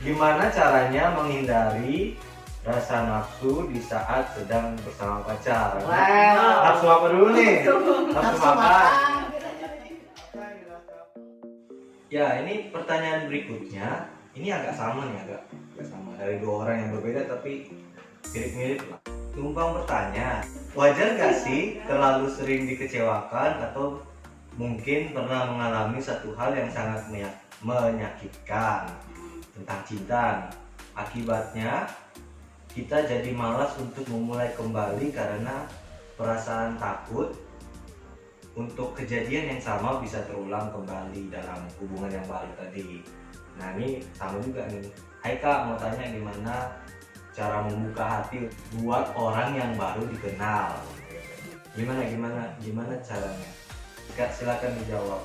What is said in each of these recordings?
Gimana caranya menghindari rasa nafsu di saat sedang bersama pacar? Wow. Nafsu apa dulu nih? Nafsu makan. Ya, ini pertanyaan berikutnya. Ini agak sama nih, agak sama dari dua orang yang berbeda tapi mirip-mirip lah. Numpang bertanya, wajar gak sih terlalu sering dikecewakan atau mungkin pernah mengalami satu hal yang sangat menyakitkan tentang cinta? Akibatnya kita jadi malas untuk memulai kembali karena perasaan takut untuk kejadian yang sama bisa terulang kembali dalam hubungan yang baru tadi. Nah, ini sama juga nih. Hai Kak, mau tanya gimana cara membuka hati buat orang yang baru dikenal? Gimana caranya? Kak, silakan dijawab.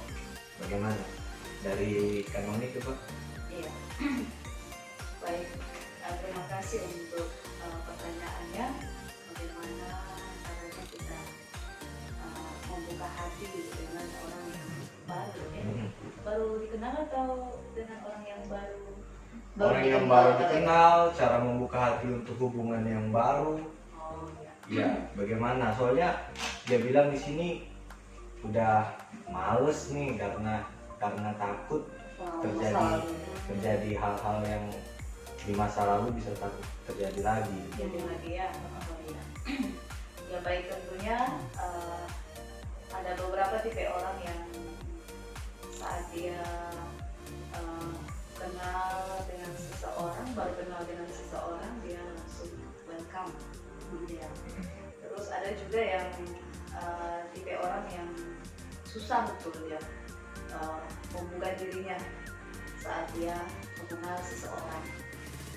Bagaimana? Dari Kak Noni coba. Iya. Baik, terima kasih untuk pertanyaannya. Bagaimana caranya kita membuka hati dengan orang yang baru ya? Baru dikenal atau dengan orang yang baru? Orang yang baru dikenal, cara membuka hati untuk hubungan yang baru. Oh ya. Ya, bagaimana? Soalnya dia bilang di sini udah males nih karena takut terjadi hal-hal yang di masa lalu bisa takut terjadi lagi. Jadi lagi ya. Oh, ya. Ya baik, tentunya ada beberapa tipe orang yang saat dia baru kenal dengan seseorang dia langsung welcome dia. Terus ada juga yang tipe orang yang susah betul ya membuka dirinya saat dia mengenal seseorang,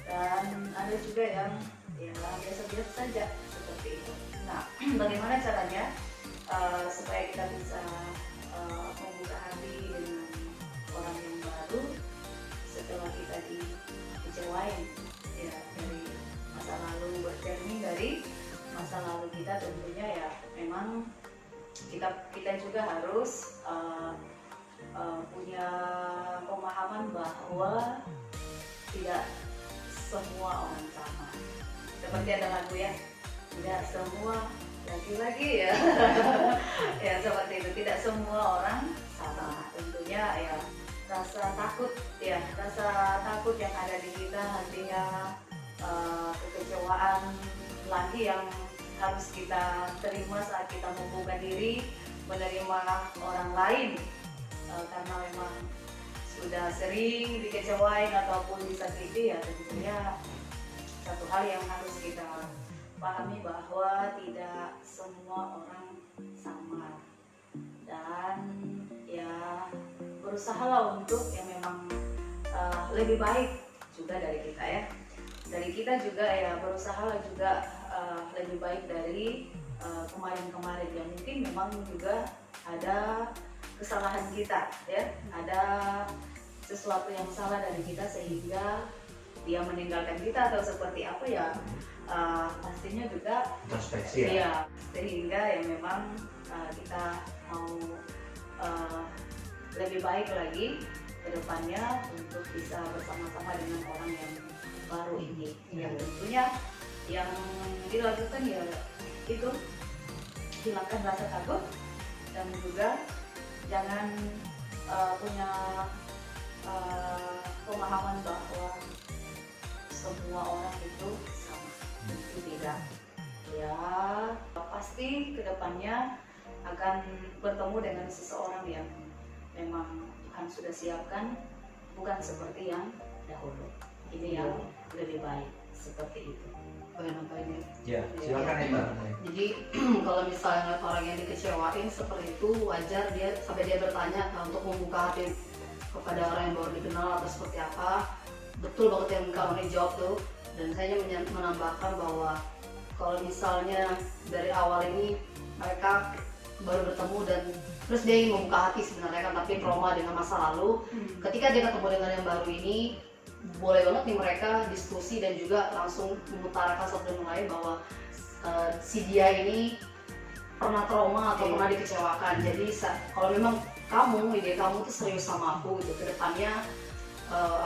dan ada juga yang ya biasa-biasa saja seperti itu. Nah, bagaimana caranya supaya kita bisa membuka hati dengan orang yang baru setelah kita dikecewain ya dari masa lalu, bercermin dari masa lalu kita? Tentunya ya memang kita juga harus punya pemahaman bahwa tidak semua orang sama. Seperti ada lagu ya, tidak semua laki-laki ya ya seperti itu, tidak semua orang sama. Tentunya ya rasa takut yang ada di kita, nantinya kekecewaan lagi yang harus kita terima saat kita membuka diri menerima orang lain, karena memang sudah sering dikecewain ataupun disakiti. Ya tentunya satu hal yang harus kita pahami bahwa tidak semua orang sama, dan ya berusahalah untuk yang memang lebih baik juga dari kita ya. Dari kita juga ya berusahalah juga lebih baik dari kemarin-kemarin yang mungkin memang juga ada kesalahan kita ya, ada sesuatu yang salah dari kita sehingga dia meninggalkan kita atau seperti apa ya, pastinya juga introspeksi ya. Iya, sehingga ya memang kita mau lebih baik lagi ke depannya untuk bisa bersama-sama dengan orang yang baru ini. Yang tentunya yang dilakukan ya itu hilangkan rasa takut, dan juga jangan punya pemahaman bahwa semua orang itu sama. Itu tidak. Ya pasti kedepannya akan bertemu dengan seseorang yang memang Tuhan sudah siapkan, bukan seperti yang dahulu. Ini yang lebih baik seperti itu. Apa ini? Ya, silakan ya Mbak. Jadi kalau misalnya orang yang dikecewain seperti itu, wajar dia sampai dia bertanya untuk membuka hati kepada orang yang baru dikenal atau seperti apa. Betul banget yang Kak Oni jawab tuh, dan saya menambahkan bahwa kalau misalnya dari awal ini mereka baru bertemu dan terus dia ingin membuka hati sebenarnya kan, tapi trauma dengan masa lalu, ketika dia ketemu dengan yang baru ini, boleh banget nih mereka diskusi dan juga langsung mengutarakan satu dan lain bahwa si dia ini pernah trauma atau pernah dikecewakan. Jadi kalau memang ide kamu tuh serius sama aku gitu, kedepannya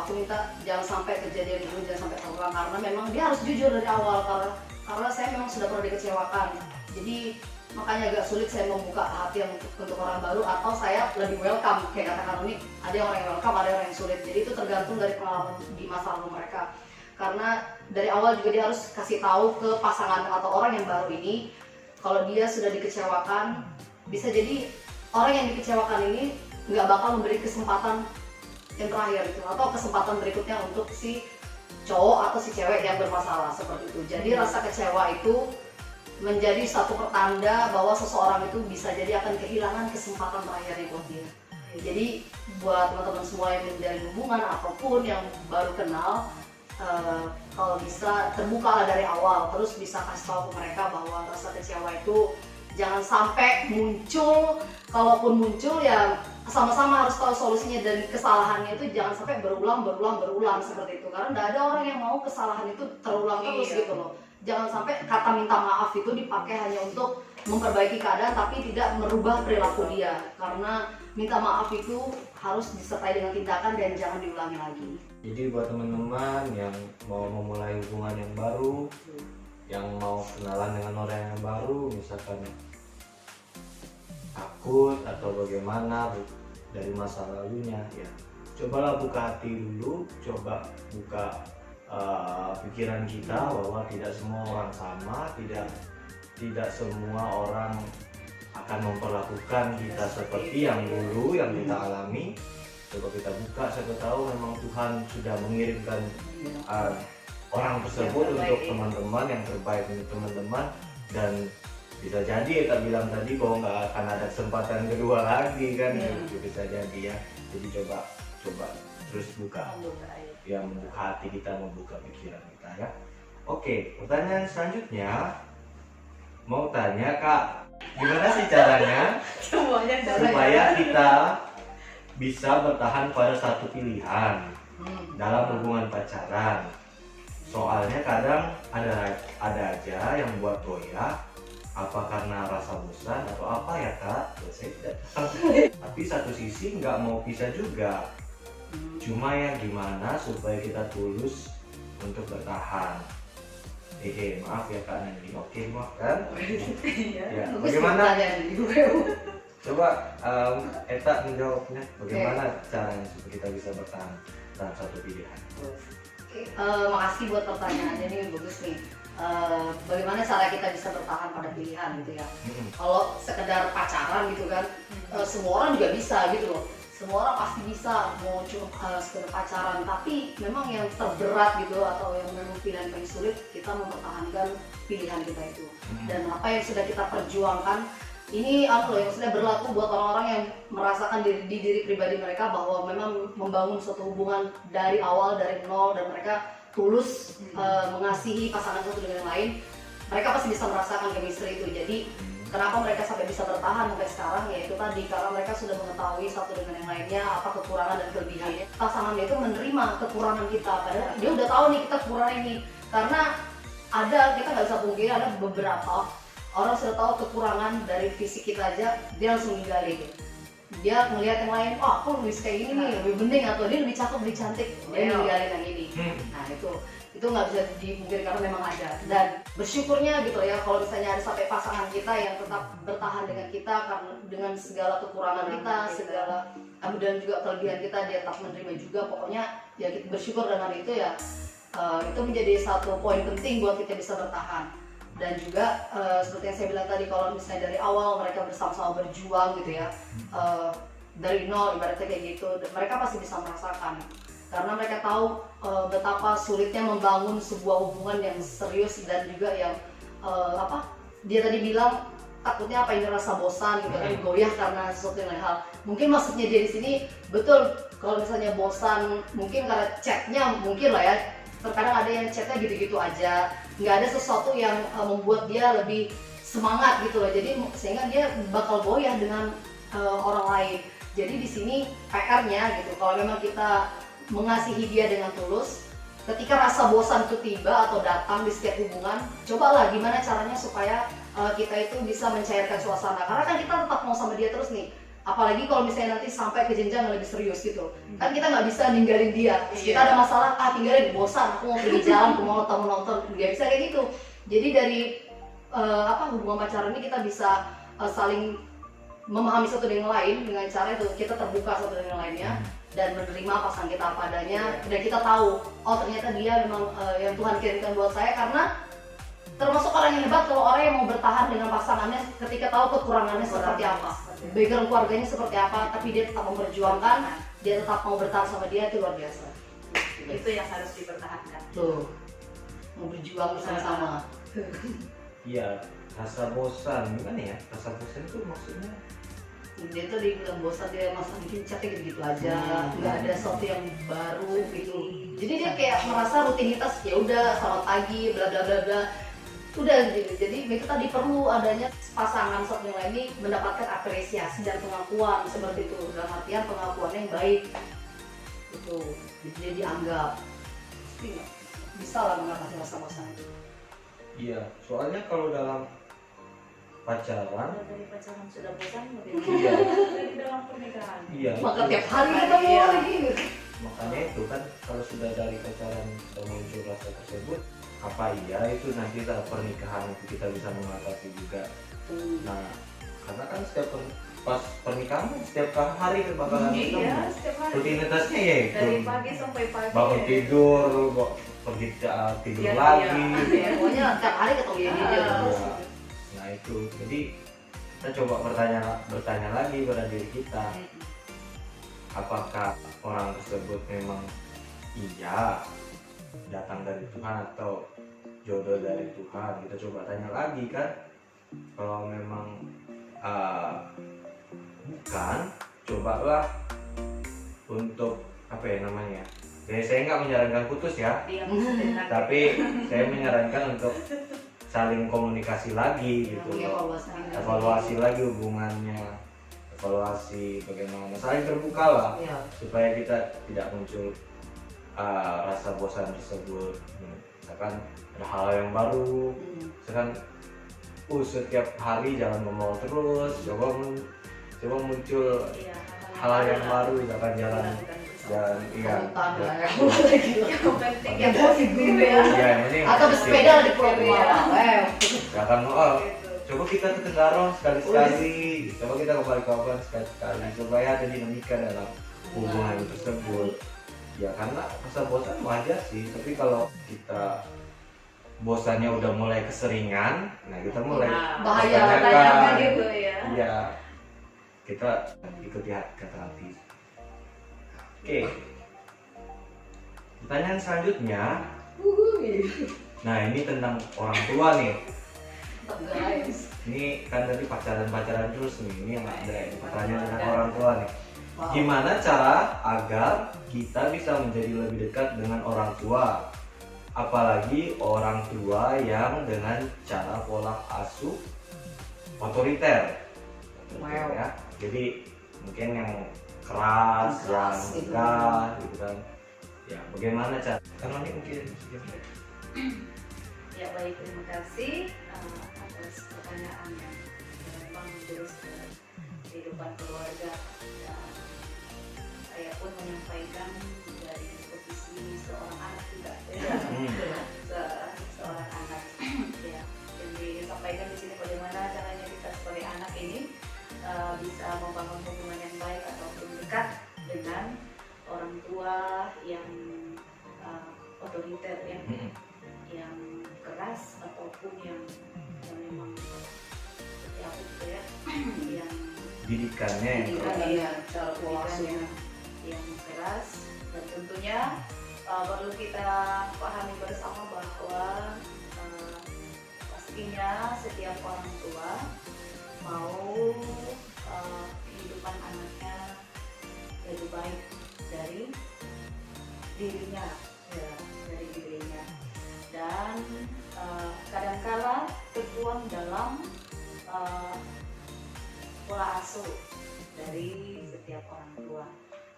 aku minta jangan sampai kejadian itu, jangan sampai terulang, karena memang dia harus jujur dari awal, karena saya memang sudah pernah dikecewakan. Jadi makanya agak sulit saya membuka hati untuk orang baru, atau saya lebih welcome, kayak katakan ini ada orang yang welcome, ada orang yang sulit. Jadi itu tergantung dari pengalaman di masa lalu mereka, karena dari awal juga dia harus kasih tahu ke pasangan atau orang yang baru ini kalau dia sudah dikecewakan. Bisa jadi orang yang dikecewakan ini nggak bakal memberi kesempatan yang terakhir gitu, atau kesempatan berikutnya untuk si cowok atau si cewek yang bermasalah seperti itu. Jadi rasa kecewa itu menjadi satu pertanda bahwa seseorang itu bisa jadi akan kehilangan kesempatan terakhirnya buat dia. Jadi buat teman-teman semua yang menjalin hubungan apapun yang baru kenal, kalau bisa terbukalah dari awal, terus bisa kasih tahu ke mereka bahwa rasa kecewa itu jangan sampai muncul. Kalaupun muncul ya sama-sama harus tahu solusinya, dan kesalahannya itu jangan sampai berulang seperti itu, karena tidak ada orang yang mau kesalahan itu terulang terus gitu loh. Jangan sampai kata minta maaf itu dipakai hanya untuk memperbaiki keadaan tapi tidak merubah perilaku dia, karena minta maaf itu harus disertai dengan tindakan dan jangan diulangi lagi. Jadi buat teman-teman yang mau memulai hubungan yang baru, yang mau kenalan dengan orang yang baru, misalkan takut atau bagaimana dari masa lalunya, ya cobalah buka hati dulu, coba buka pikiran kita bahwa tidak semua orang sama, tidak semua orang akan memperlakukan kita seperti yang dulu yang kita alami. Coba kita buka, siapa tahu memang Tuhan sudah mengirimkan orang tersebut untuk teman-teman, yang terbaik untuk teman-teman, dan bisa jadi kita bilang tadi bahwa nggak akan ada kesempatan kedua lagi kan, itu bisa jadi ya. Jadi coba terus buka, ya membuka hati kita, membuka pikiran kita ya. Oke, pertanyaan selanjutnya mau tanya Kak, gimana sih caranya supaya kita bisa bertahan pada satu pilihan dalam hubungan pacaran? Soalnya kadang ada aja yang buat goyah, apa karena rasa bosan atau apa ya Kak? Ya, saya tidak tahu. Tapi satu sisi nggak mau pisah juga. Cuma ya gimana supaya kita tulus untuk bertahan. Maaf ya Kak Nandi. Oke, maaf kan? Ya, bagaimana? Coba Eta menjawabnya. Bagaimana caranya supaya kita bisa bertahan dalam satu pilihan? Makasih buat pertanyaannya, ini bagus nih. Bagaimana cara kita bisa bertahan pada pilihan gitu ya? Kalau sekedar pacaran gitu kan, semua orang juga bisa gitu loh. Semua orang pasti bisa mau cuma sekedar pacaran, tapi memang yang terberat gitu atau yang memang pilihan paling sulit kita mempertahankan pilihan kita itu. Dan apa yang sudah kita perjuangkan ini loh yang sudah berlaku buat orang-orang yang merasakan di diri pribadi mereka bahwa memang membangun suatu hubungan dari awal, dari nol, dan mereka tulus mengasihi pasangan satu dengan yang lain. Mereka pasti bisa merasakan chemistry itu. Jadi kenapa mereka sampai bisa bertahan sampai sekarang, yaitu tadi karena mereka sudah mengetahui satu dengan yang lainnya apa kekurangan dan kelebihannya. Pasangannya itu menerima kekurangan kita, padahal dia udah tahu nih kita kekurangan ini. Karena kita nggak bisa pungkiri ada beberapa orang sudah tahu kekurangan dari fisik kita aja, dia langsung ninggalin gitu. Dia melihat yang lain, oh aku lebih kayak gini nih, lebih bening, atau dia lebih cakep, lebih cantik, dia ninggalin yang ini. Nah itu nggak bisa dipungkiri karena memang ada. Dan bersyukurnya gitu ya, kalau misalnya ada sampai pasangan kita yang tetap bertahan dengan kita karena dengan segala kekurangan kita, segala dan juga kelebihan kita, dia tetap menerima juga. Pokoknya ya kita bersyukur dengan itu ya. Itu menjadi satu poin penting buat kita bisa bertahan. Dan juga seperti yang saya bilang tadi, kalau misalnya dari awal mereka bersama-sama berjuang gitu ya, dari nol ibaratnya kayak gitu, mereka pasti bisa merasakan. Karena mereka tahu betapa sulitnya membangun sebuah hubungan yang serius, dan juga yang dia tadi bilang takutnya apa ini rasa bosan gitu kan, goyah karena sesuatu yang lain hal. Mungkin maksudnya dia di sini betul, kalau misalnya bosan mungkin karena chatnya mungkin lah ya. Terkadang ada yang chatnya gitu-gitu aja, nggak ada sesuatu yang membuat dia lebih semangat gitu loh. Jadi sehingga dia bakal goyah dengan orang lain. Jadi di sini PR-nya gitu, kalau memang kita mengasihi dia dengan tulus, ketika rasa bosan itu tiba atau datang di setiap hubungan, cobalah gimana caranya supaya kita itu bisa mencairkan suasana. Karena kan kita tetap mau sama dia terus nih. apalagi kalau misalnya nanti sampai ke jenjang yang lebih serius gitu. Kan kita nggak bisa ninggalin dia. Terus kita ada masalah, tinggalin, bosan, aku mau pergi jalan, aku mau nonton, nggak bisa kayak gitu. Jadi dari hubungan pacaran ini kita bisa saling memahami satu dengan lain dengan cara itu kita terbuka satu dengan lainnya dan menerima pasangan kita apa adanya, dan kita tahu oh ternyata dia memang yang Tuhan kirimkan buat saya. Karena termasuk orang yang hebat kalau orang yang mau bertahan dengan pasangannya ketika tahu kekurangannya seperti apa, background keluarganya seperti apa, tapi dia tetap memperjuangkan, dia tetap mau bertahan sama dia, itu luar biasa. Itu yang harus dipertahankan. Tuh, mau berjuang bersama-sama. Iya, rasa bosan gimana ya? Rasa bosan itu maksudnya Dia tuh dibilang bosan, dia masa bikin chatnya gitu-gitu aja, nggak ada sesuatu yang baru gitu. Jadi dia kayak merasa rutinitas ya udah selamat pagi, bla bla bla bla, udah gitu. Jadi itu tadi perlu adanya pasangan satu yang lain ini mendapatkan apresiasi dan pengakuan seperti itu, dalam artian pengakuan yang baik itu. Jadi dia dianggap pasti bisa lah mengatasi rasa bosan itu. iya, soalnya kalau dalam pacaran Kalau dari pacaran sudah bosan, lebih Iya. dari dalam pernikahan. iya Maka itu. tiap hari ketemu Iya. lagi. Makanya itu kan kalau sudah dari pacaran sudah muncul rasa tersebut, apa iya itu nanti saat pernikahan itu kita bisa mengatasi juga. Nah, karena kan pas pernikahan kan setiap hari bakalan Iya, ketemu. setiap hari. Rutinitasnya ya itu Dari pagi sampai pagi. bangun ya. tidur, pergi tidur Iya, lagi. iya. Pokoknya tiap hari ketemu dia terus. Iya. Nah itu, jadi kita coba bertanya lagi pada diri kita, apakah orang tersebut memang iya datang dari Tuhan atau jodoh dari Tuhan. Kita coba tanya lagi kan, kalau memang bukan, cobalah untuk apa ya namanya, jadi saya nggak menyarankan putus ya, Diam sejenak. tapi saya menyarankan untuk saling komunikasi lagi gitu loh. Evaluasi lagi hubungannya, evaluasi bagaimana, saling terbuka lah Iya. supaya kita tidak muncul rasa bosan tersebut. Misalkan ada hal yang baru, misalkan setiap hari jangan ngomong terus, coba muncul Iya, hal yang baru, misalkan jalan iya Kontan lah ya. Yang penting Yang positif ya. iya ini Atau bersepeda di Pulau Pulau. misalkan gitu. coba kita ke Tenggarong sekali-sekali, coba kita ke Balikpapan sekali-sekali, supaya ada dinamika dalam hubungan tersebut. Ya karena rasa bosan wajar sih, tapi kalau kita bosannya udah mulai keseringan, nah kita mulai Bahaya, pertanyakan. gitu ya. Iya, kita ikuti kata hati. Oke, pertanyaan selanjutnya, nah ini tentang orang tua nih. Guys. Ini kan dari pacaran terus nih, ini yang ada ini pertanyaan tentang orang tua nih. Gimana cara agar kita bisa menjadi lebih dekat dengan orang tua? Apalagi orang tua yang dengan cara pola asuh otoriter. Wow. Ya. Jadi mungkin yang keras, yang Gitu. tegas gitu kan. Ya, bagaimana cara? Karena ini mungkin Ya baik, terima kasih atas pertanyaan yang memang menjurus ke kehidupan keluarga. Dan saya pun menyampaikan dari posisi seorang anak juga, seorang anak. Ya, yang disampaikan di sini bagaimana caranya kita sebagai anak ini bisa membangun hubungan yang baik ataupun dekat dengan orang tua yang otoriter, yang keras ataupun yang memang seperti apa gitu ya, yang didikannya yang keras. Didikannya, cara pola pendidikannya asuhnya. yang keras. Dan tentunya perlu kita pahami bersama bahwa pastinya setiap orang tua mau kehidupan anaknya lebih baik dari dirinya, ya, dari dirinya. Dan kadangkala tertuang dalam pola asuh dari setiap orang tua.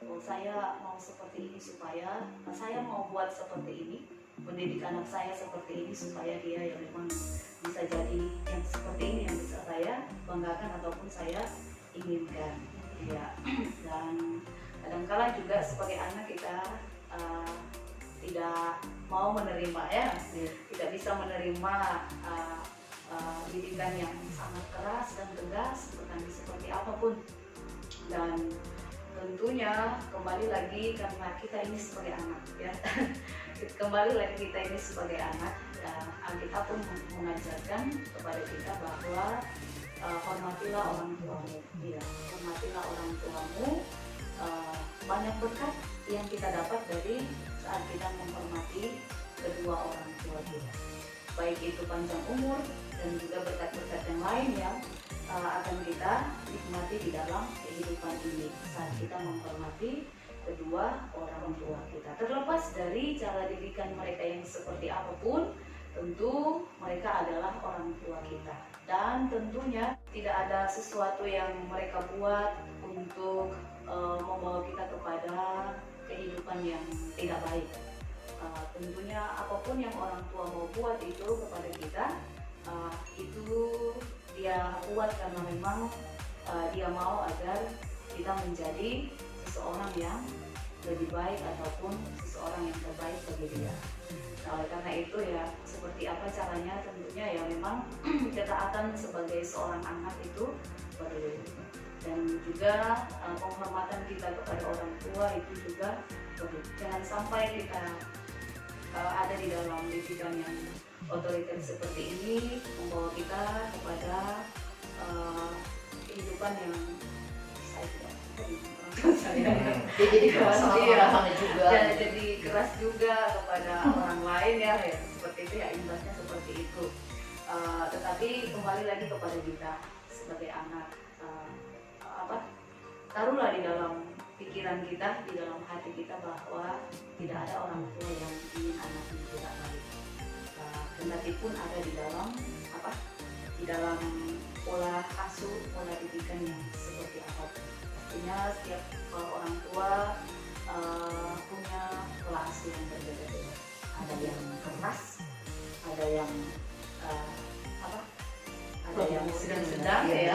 Oh, saya mau seperti ini supaya saya mau buat seperti ini, mendidik anak saya seperti ini supaya dia yang memang bisa jadi yang seperti ini, yang bisa saya banggakan ataupun saya inginkan. Iya. Dan kadangkala juga sebagai anak kita tidak mau menerima ya, tidak bisa menerima didikan yang sangat keras dan tegas, bukan seperti apapun. Dan tentunya kembali lagi karena kita ini sebagai anak ya, kembali lagi kita ini sebagai anak, Alkitab pun mengajarkan kepada kita bahwa hormatilah orang tuamu, ya, hormatilah orang tuamu. Banyak berkat yang kita dapat dari saat kita menghormati kedua orang tua kita, baik itu panjang umur dan juga berkat-berkat yang lain yang akan kita nikmati di dalam kehidupan ini saat kita menghormati kedua orang tua kita. Terlepas dari cara didikan mereka yang seperti apapun, tentu mereka adalah orang tua kita, dan tentunya tidak ada sesuatu yang mereka buat untuk membawa kita kepada kehidupan yang tidak baik. Tentunya apapun yang orang tua mau buat itu kepada kita, itu dia buat karena memang dia mau agar kita menjadi seseorang yang lebih baik ataupun seseorang yang terbaik bagi dia. Nah, oleh karena itu ya, seperti apa caranya, tentunya ya memang ketaatan sebagai seorang anak itu perlu, dan juga penghormatan kita kepada orang tua itu juga perlu. Jangan sampai kita ada di dalam didikan yang otoriter seperti ini membawa kita kepada kehidupan yang saya tidak jadi keras sama orang juga, dan jadi keras juga kepada orang lain ya, seperti itu ya, imbasnya seperti itu. Tetapi kembali lagi kepada kita sebagai anak, taruhlah di dalam pikiran kita, di dalam hati kita bahwa tidak ada orang tua yang ingin anaknya tidak baik. Kendati pun ada di dalam pola asuh, pola didikan yang seperti apapun. Pastinya setiap orang tua punya pola asuh yang berbeda-beda. Ada yang keras, ada yang ada yang sedang-sedang ya,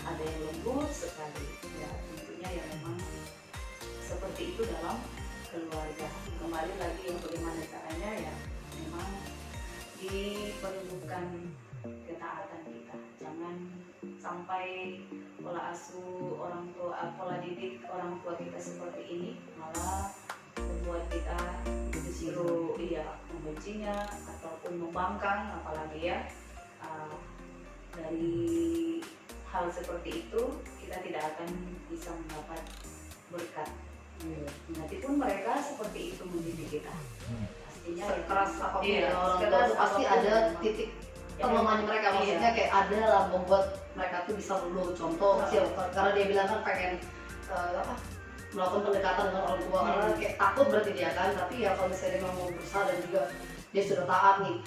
ada yang lembut sekali. Ya, tentunya ya memang seperti itu dalam keluarga. Kembali lagi yang bagaimana caranya ya, memang diperlukan ketaatan kita. Jangan sampai pola asuh orang tua, pola didik orang tua kita seperti ini malah membuat kita justru membencinya ataupun membangkang, apalagi ya dari hal seperti itu kita tidak akan bisa mendapat berkat. Nanti pun mereka seperti itu mendidik kita. Pastinya keras apapun iya, orang tua keras itu pasti apapun. ada titik kelemahan mereka, maksudnya kayak ada lah membuat mereka tuh bisa luluh. Contoh karena dia bilang kan pengen melakukan pendekatan dengan orang tua, karena kayak takut berarti dia kan, tapi ya kalau misalnya dia mau berusaha dan juga dia sudah taat nih,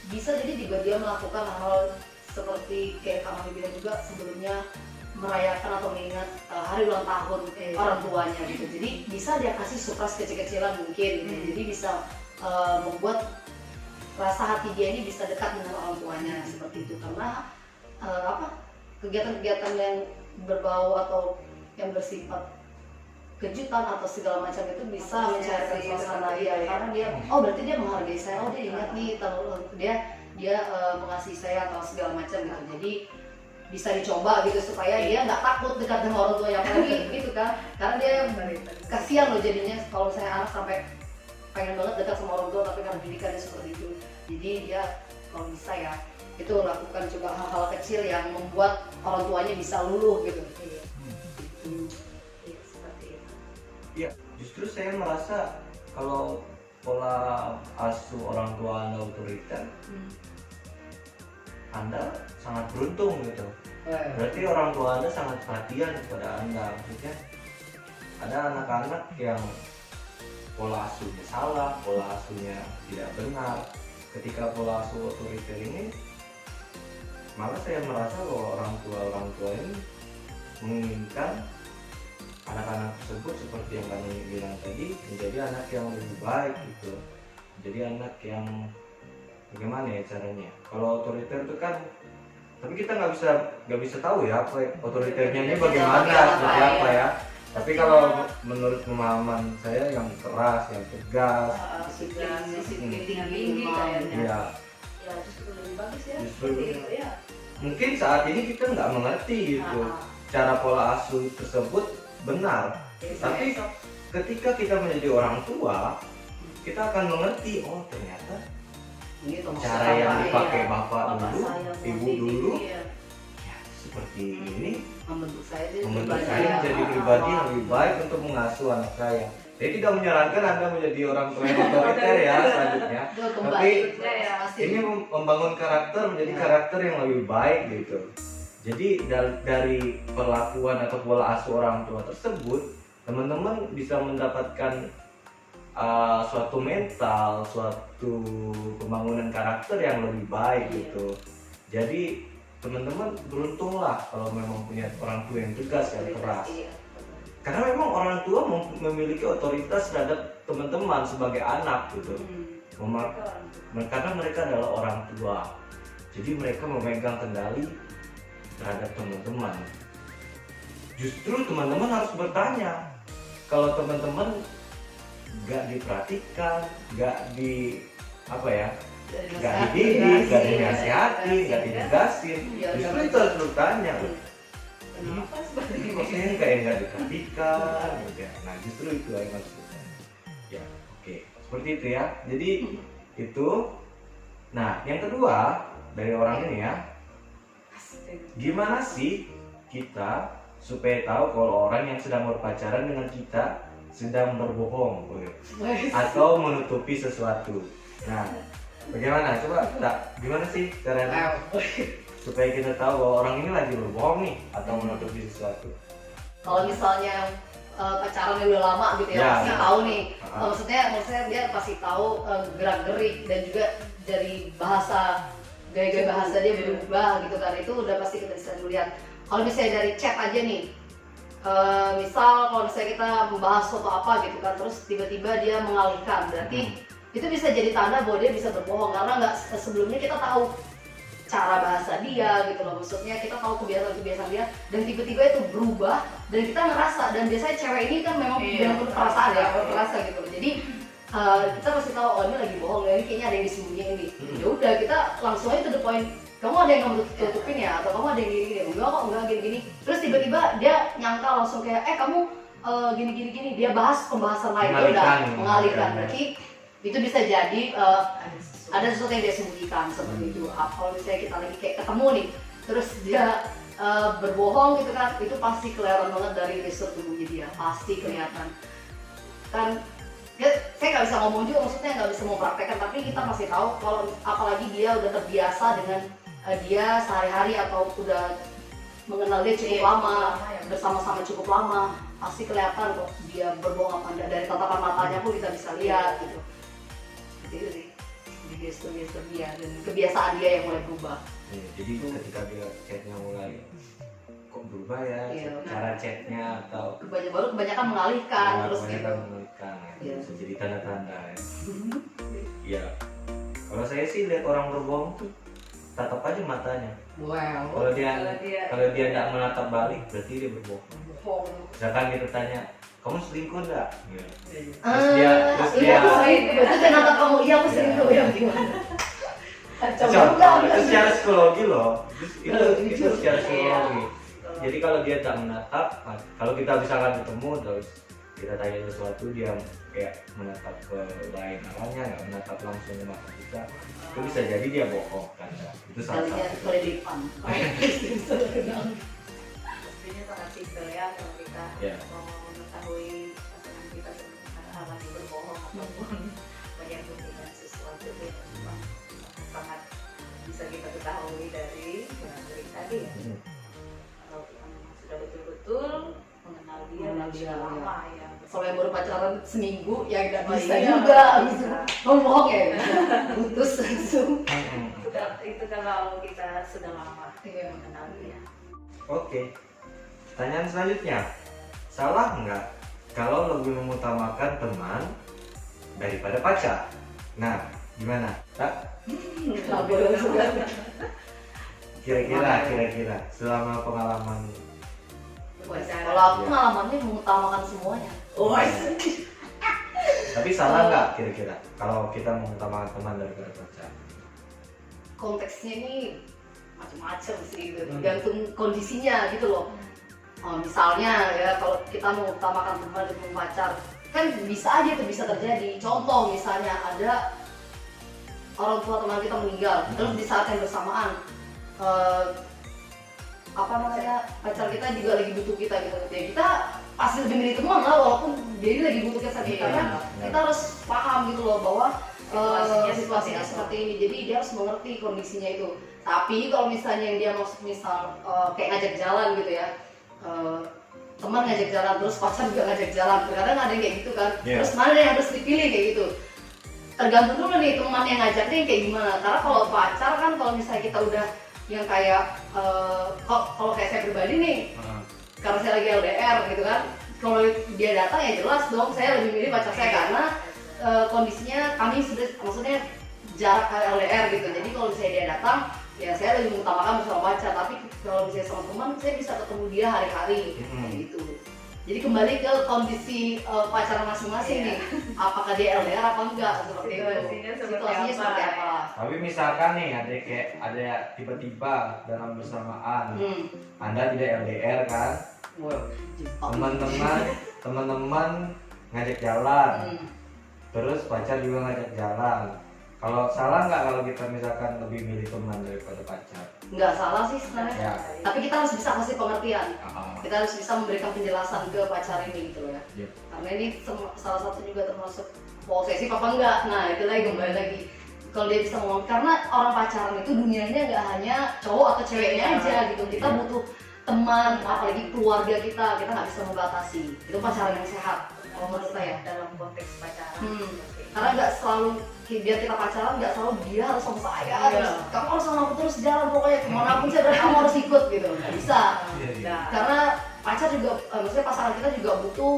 bisa jadi juga dia melakukan hal seperti kayak kamu bilang juga sebelumnya, merayakan atau mengingat hari ulang tahun orang tuanya gitu. Jadi bisa dia kasih surprise kecil-kecilan mungkin gitu. Jadi bisa membuat rasa hati dia ini bisa dekat dengan orang tuanya seperti itu, karena kegiatan-kegiatan yang berbau atau yang bersifat kejutan atau segala macam itu bisa mencairkan suasana dia, karena dia berarti dia menghargai saya, dia ingat nih dia mengasihi saya atau segala macam gitu. Jadi bisa dicoba gitu supaya dia nggak takut dekat dengan orang tua yang lagi gitu kan, karena dia kasihan loh jadinya kalau saya anak sampai pengen banget dekat sama orang tua tapi karena didikannya seperti itu. Jadi dia kalau bisa ya itu lakukan juga hal-hal kecil yang membuat orang tuanya bisa luluh gitu. Seperti itu. Iya, justru saya merasa kalau pola asuh orang tua Anda otoriter, Anda sangat beruntung gitu. Berarti orang tua Anda sangat perhatian kepada Anda. Maksudnya ada anak-anak yang pola asuhnya salah, pola asuhnya tidak benar. Ketika pola asuh otoriter ini, malah saya merasa bahwa orang tua ini menginginkan anak-anak tersebut seperti yang kami bilang tadi, menjadi anak yang lebih baik gitu. Jadi anak yang bagaimana ya caranya? Kalau otoriter itu kan Tapi kita nggak bisa tahu ya apa otoriternya ini Iya, bagaimana, iya, seperti iya. apa ya. Tapi kalau menurut pemahaman saya yang keras, yang tegas, Disiplin tinggi tinggi kayaknya. ya Ya justru lebih bagus ya. Justru Seperti itu ya. mungkin saat ini kita nggak mengerti gitu cara pola asuh tersebut benar. Tapi ketika kita menjadi orang tua, kita akan mengerti, oh ternyata Ini tuh cara yang maksudnya dipakai ya, bapak dulu, saya mau ibu didik, dulu, iya. ya, seperti ini membentuk saya jadi membentuk pribadi saya yang menjadi apa. pribadi yang lebih baik untuk mengasuh anak saya. Saya tidak menyarankan Anda menjadi orang tua yang otoriter ya selanjutnya. Itu Tapi kembali pasti. ini membangun karakter menjadi Ya. karakter yang lebih baik gitu. Jadi dari perlakuan atau pola asuh orang tua tersebut, teman-teman bisa mendapatkan suatu mental, suatu pembangunan karakter yang lebih baik gitu. Jadi teman-teman beruntunglah kalau memang punya orang tua yang tegas, yang keras. Iya. Karena memang orang tua memiliki otoritas terhadap teman-teman sebagai anak gitu. Karena mereka adalah orang tua. Jadi mereka memegang kendali terhadap teman-teman. Justru teman-teman harus bertanya. Kalau teman-teman gak diperhatikan, gak dididik, gak dinasihati, gak ditegasin, justru itu harus bertanya. Kenapa seperti Ini ini? kok saya kayak nggak diperhatikan gitu ya. Nah justru itu yang harus ditanya. Ya oke, seperti itu ya. Jadi itu. Nah yang kedua dari orang ini ya, gimana sih kita supaya tahu kalau orang yang sedang berpacaran dengan kita sedang berbohong atau menutupi sesuatu. Nah bagaimana? Coba gimana sih caranya supaya kita tahu bahwa orang ini lagi berbohong nih atau menutupi sesuatu. Kalau misalnya pacaran udah lama gitu ya, Ya, pasti ya. tahu nih. Ah. Maksudnya dia pasti tahu gerak-gerik dan juga dari bahasa gaya-gaya bahasa dia berubah gitu kan, itu udah pasti kita bisa lihat. Kalau misalnya dari chat aja nih, misal kalau misalnya kita membahas suatu apa gitu kan, terus tiba-tiba dia mengalihkan, berarti itu bisa jadi tanda bahwa dia bisa berbohong karena nggak sebelumnya kita tahu cara bahasa dia gitu loh, maksudnya kita tahu kebiasaan dia dan tiba-tiba itu berubah dan kita ngerasa, dan biasanya cewek ini kan memang yang perasaan ya, terasa gitu loh. Jadi kita pasti tahu oh ini lagi bohong ya, ini kayaknya ada yang disembunyiin nih. Ya udah kita langsung aja to the point, kamu ada yang kamu tutupin ya, atau kamu ada yang gini-gini? Enggak kok, enggak gini-gini. Terus tiba-tiba dia nyangka langsung kayak kamu gini-gini, dia bahas pembahasan lain, dia udah mengalihkan. Berarti itu bisa jadi ada sesuatu yang dia sembunyikan seperti itu. Kalau misalnya kita lagi kayak ketemu nih, terus dia berbohong gitu kan, itu pasti kelihatan banget dari gestur tubuhnya dia, pasti kelihatan. Kan saya nggak bisa ngomong juga, maksudnya nggak bisa mempraktekkan, tapi kita pasti tahu kalau apalagi dia udah terbiasa dengan dia sehari-hari atau udah mengenal dia cukup lama, bersama-sama cukup lama, pasti kelihatan kok dia berbohong apa enggak, dari tatapan matanya pun kita bisa lihat gitu. Itu sih di gestur-gestur dia dan kebiasaan dia yang mulai berubah. Jadi ketika dia chatnya mulai kok berubah ya, Iya. cara chatnya atau Kebanyakan mengalihkan terus gitu. mengalihkan ya, Iya. bisa jadi tanda-tanda ya. Iya. Kalau saya sih lihat orang berbohong tuh tatap aja matanya. Wow. Kalau dia nggak menatap balik berarti dia berbohong. Bohong. Misalkan kita tanya, kamu selingkuh nggak? Gitu. Iya, aku selingkuh. Itu kenapa kamu iya aku selingkuh ya gimana? Itu secara psikologi loh. Itu secara psikologi. Jadi kalau dia tak menatap, kalau kita misalkan ketemu terus kita tanya sesuatu, dia kayak menatap ke lain arahnya, nggak menatap langsung ke mata kita, itu bisa jadi dia bohong kan? Itu salah Kalian satu. kelilipan. Pastinya sangat simpel ya kalau kita Ya. mau mengetahui pasangan kita sebenarnya lagi berbohong ataupun menyembunyikan sesuatu yang memang sangat bisa kita ketahui dari gerak-gerik tadi ya. Kalau kita memang sudah betul-betul mengenal dia dan sudah lama ya. Kalau yang baru pacaran seminggu ya nggak Oh, bisa iya, juga nggak gitu. bisa. Kamu bohong ya? Putus langsung. Itu kalau kita sudah lama Iya. mengenal dia. Oke. Pertanyaan selanjutnya, salah nggak kalau lebih mengutamakan teman daripada pacar? Nah, gimana? Tak? Nggak boleh juga. Kira-kira selama pengalaman. Kalau aku pengalamannya mengutamakan semuanya. Oh, Tapi salah nggak kira-kira kalau kita mengutamakan teman daripada pacar? Konteksnya ini macam-macam sih, tergantung kondisinya gitu loh. Misalnya ya kalau kita mengutamakan teman daripada pacar, kan bisa aja itu bisa terjadi. Contoh misalnya ada orang tua teman kita meninggal, terus di saat yang bersamaan pacar kita juga lagi butuh kita gitu. Ya kita pasti lebih milih teman lah, walaupun dia ini lagi butuh kita karena kita harus paham gitu loh bahwa situasinya seperti ini. Jadi dia harus mengerti kondisinya itu. Tapi kalau misalnya yang dia maksud misal kayak ngajak jalan gitu ya, teman ngajak jalan terus pacar juga ngajak jalan, kadang ada yang kayak gitu kan. Terus mana yang harus dipilih kayak gitu? Tergantung dulu nih teman yang ngajaknya kayak gimana. Karena kalau pacar kan kalau misalnya kita udah yang kayak kalau kayak saya pribadi nih, karena saya lagi LDR gitu kan, kalau dia datang ya jelas dong saya lebih milih pacar saya karena kondisinya kami sudah maksudnya jarak LDR gitu. Jadi kalau misalnya dia datang ya saya lebih mengutamakan bersama pacar, tapi kalau misalnya sama teman saya bisa ketemu dia hari-hari gitu. Jadi kembali ke kondisi pacaran masing-masing nih, apakah dia LDR apa enggak seperti itu. Situasinya seperti apa? Tapi misalkan nih ada tiba-tiba dalam bersamaan, Anda tidak LDR kan, teman-teman ngajak jalan, terus pacar juga ngajak jalan. Kalau salah nggak kalau kita misalkan lebih milih teman daripada pacar? Nggak salah sih sebenarnya. Ya. Tapi kita harus bisa kasih pengertian. Kita harus bisa memberikan penjelasan ke pacar ini gitu loh ya. Karena ini salah satu juga termasuk posesif apa enggak. Nah itu lagi kembali lagi. Kalau dia bisa ngomong, karena orang pacaran itu dunianya nggak hanya cowok atau ceweknya aja gitu. Kita butuh teman, apalagi keluarga kita nggak bisa membatasi. Itu pacaran yang sehat. Kalau menurut saya dalam konteks pacaran. Karena nggak selalu biar kita pacaran nggak selalu dia harus sama saya, terus kamu harus sama aku terus jalan pokoknya kemanapun saya berada kamu harus ikut gitu, nggak bisa. Karena pacar juga, maksudnya pasangan kita juga butuh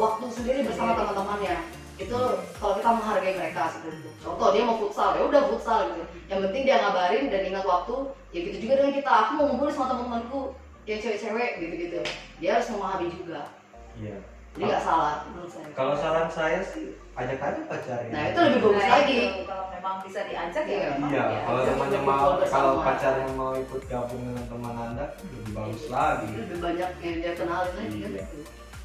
waktu sendiri bersama teman-temannya. Itu kalau kita menghargai mereka seperti itu. Contoh dia mau futsal, ya udah futsal gitu. Yang penting dia ngabarin dan ingat waktu. Ya gitu juga dengan kita. Aku mau ngumpul sama teman-temanku yang cewek-cewek gitu-gitu. Dia harus memahami juga. Iya. Jadi nggak salah menurut saya. Kalau saran saya sih ajak aja pacarnya. Nah itu lebih bagus lagi. Kalau memang bisa diajak Iya. Iya, kalau temannya mau, kalau pacarnya mau ikut gabung dengan teman Anda lebih bagus lagi. Lebih banyak yang dia kenalin lagi kan. Iya.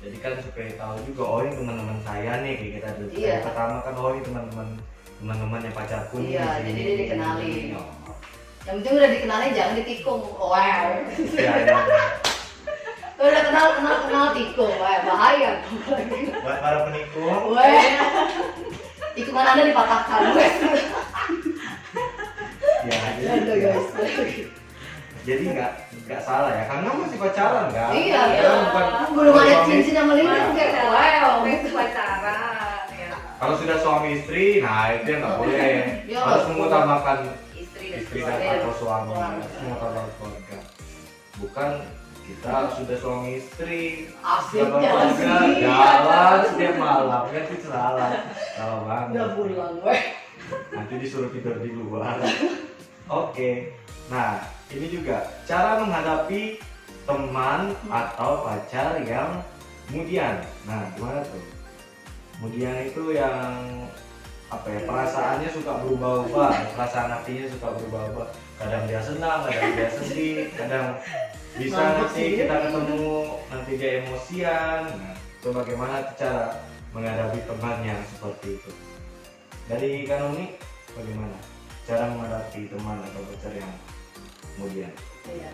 Jadi kan supaya tahu juga, oh ini teman-teman saya nih kayak kita dulu. Iya. Pertama kan oh ini teman-temannya pacarku nih. Iya, jadi dia dikenalin. Yang penting udah dikenalin jangan ditikung. Wow. Iya. Udah kenal tikung, wah bahaya. Buat para penikung. Wah. Tikungan Anda dipatahkan. Ya, Ada guys. jadi nggak salah ya, karena masih pacaran kan? Iya, bukan belum ada suami- cincin yang melindungi kayak wow. Konteks pacaran ya. Kalau sudah suami istri, nah itu yang nggak boleh. Iya, Harus betul. mengutamakan Istri dan istri keluarga. dan atau suami, Keluarga. mengutamakan keluarga. Bukan kita sudah suami istri, Asik jalan jalan keluarga, sendiri. jalan setiap malam, kan itu salah banget. Udah pulang, weh. Nanti disuruh tidur di luar. Oke, nah ini juga cara menghadapi teman atau pacar yang kemudian. Nah gimana tuh? Kemudian itu yang apa ya, perasaannya suka berubah-ubah, perasaan hatinya suka berubah-ubah. Kadang dia senang, kadang dia sedih, kadang bisa nanti kita ketemu nanti dia emosian. Nah, itu bagaimana cara menghadapi teman yang seperti itu? Dari Kanoni, bagaimana cara menghadapi teman atau pacar yang kemudian? Iya.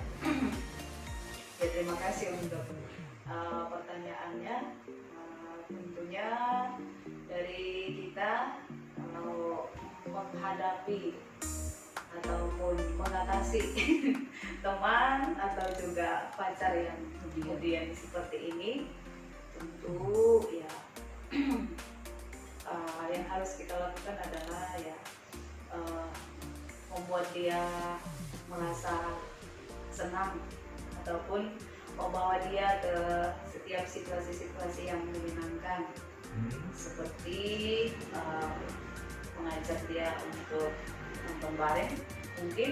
Ya, terima kasih untuk pertanyaannya. Tentunya dari kita kalau menghadapi ataupun mengatasi teman atau juga pacar yang kemudian seperti ini, tentu ya yang harus kita lakukan adalah ya membuat dia merasa senang ataupun membawa dia ke setiap situasi-situasi yang menyenangkan, seperti mengajak dia untuk nonton bareng mungkin,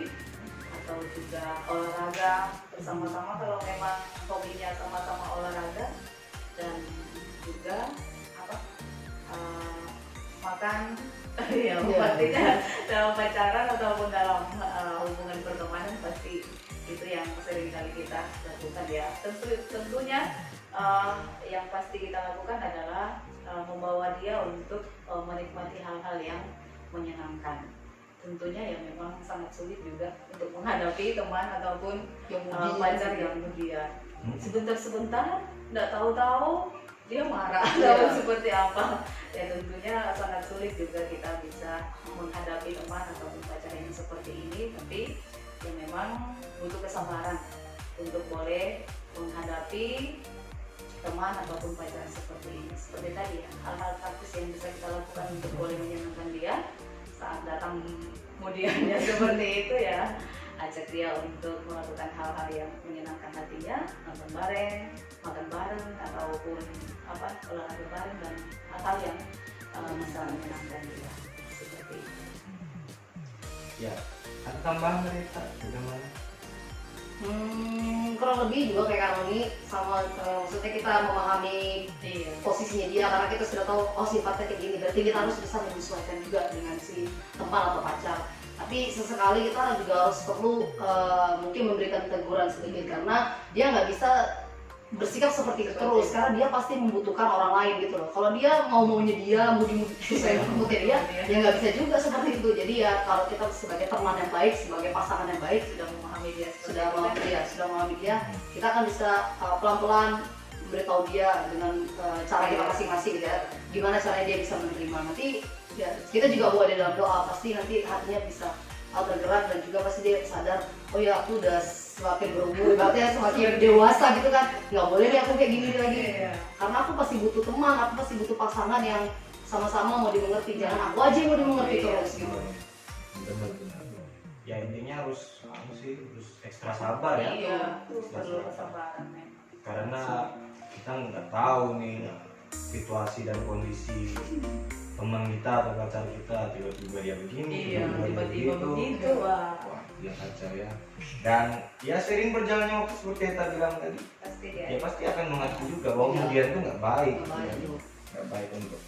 atau juga olahraga bersama-sama kalau memang hobinya sama-sama olahraga, dan juga apa makan ya pastinya dalam pacaran ataupun dalam hubungan pertemanan pasti itu yang sering kali kita lakukan ya. Tentunya yang pasti kita lakukan adalah membawa dia untuk menikmati hal-hal yang menyenangkan. Tentunya ya memang sangat sulit juga untuk menghadapi teman ataupun pacar yang mudian. Sebentar-sebentar, nggak tahu-tahu dia marah atau seperti apa. Ya tentunya sangat sulit juga kita bisa menghadapi teman ataupun pacar yang seperti ini. Tapi ya memang butuh kesabaran untuk boleh menghadapi teman ataupun pacar seperti ini. Seperti tadi ya, hal-hal praktis yang bisa kita lakukan untuk boleh menyenangkan dia saat datang kemudiannya seperti itu ya, ajak dia untuk melakukan hal-hal yang menyenangkan hatinya, nonton bareng, makan bareng, ataupun olahraga bareng, dan hal-hal yang bisa menyenangkan dia seperti itu. Ya, ada tambahan dari Kak? Bagaimana? Kurang lebih juga kayak Karoni sama maksudnya kita memahami posisinya dia, karena kita sudah tahu oh sifatnya kayak gini, berarti kita harus bisa menyesuaikan juga dengan si teman atau pacar. Tapi sesekali kita juga harus perlu mungkin memberikan teguran sedikit, karena dia nggak bisa bersikap seperti itu terus, karena dia pasti membutuhkan orang lain gitu loh. Kalau dia maunya dia, mudi-mudi dia, ya nggak bisa juga seperti itu. Jadi ya kalau kita sebagai teman yang baik, sebagai pasangan yang baik, sudah memahami dia, kita akan bisa pelan-pelan beritahu dia dengan cara kita masing-masing ya. Gimana caranya dia bisa menerima. Nanti ya kita juga buat di dalam doa, pasti nanti hatinya bisa tergerak, dan juga pasti dia sadar, oh ya aku udah semakin berumur, berarti semakin dewasa gitu kan, nggak boleh nih aku kayak gini lagi, karena aku pasti butuh teman, aku pasti butuh pasangan yang sama-sama mau dimengerti, jangan aku aja yang mau dimengerti terus gitu. Benar-benar. Ya intinya harus ekstra sabar ya. Iya, perlu kesabaran ya. Karena kita nggak tahu nih situasi dan kondisi teman kita atau pacar kita, tiba-tiba dia begini, tiba-tiba begitu, wah dia kacau ya. Dan ya sering berjalannya waktu seperti yang tadi bilang tadi, pasti dia. ya pasti akan mengaku juga bahwa kemudian itu nggak baik, nggak baik untuk.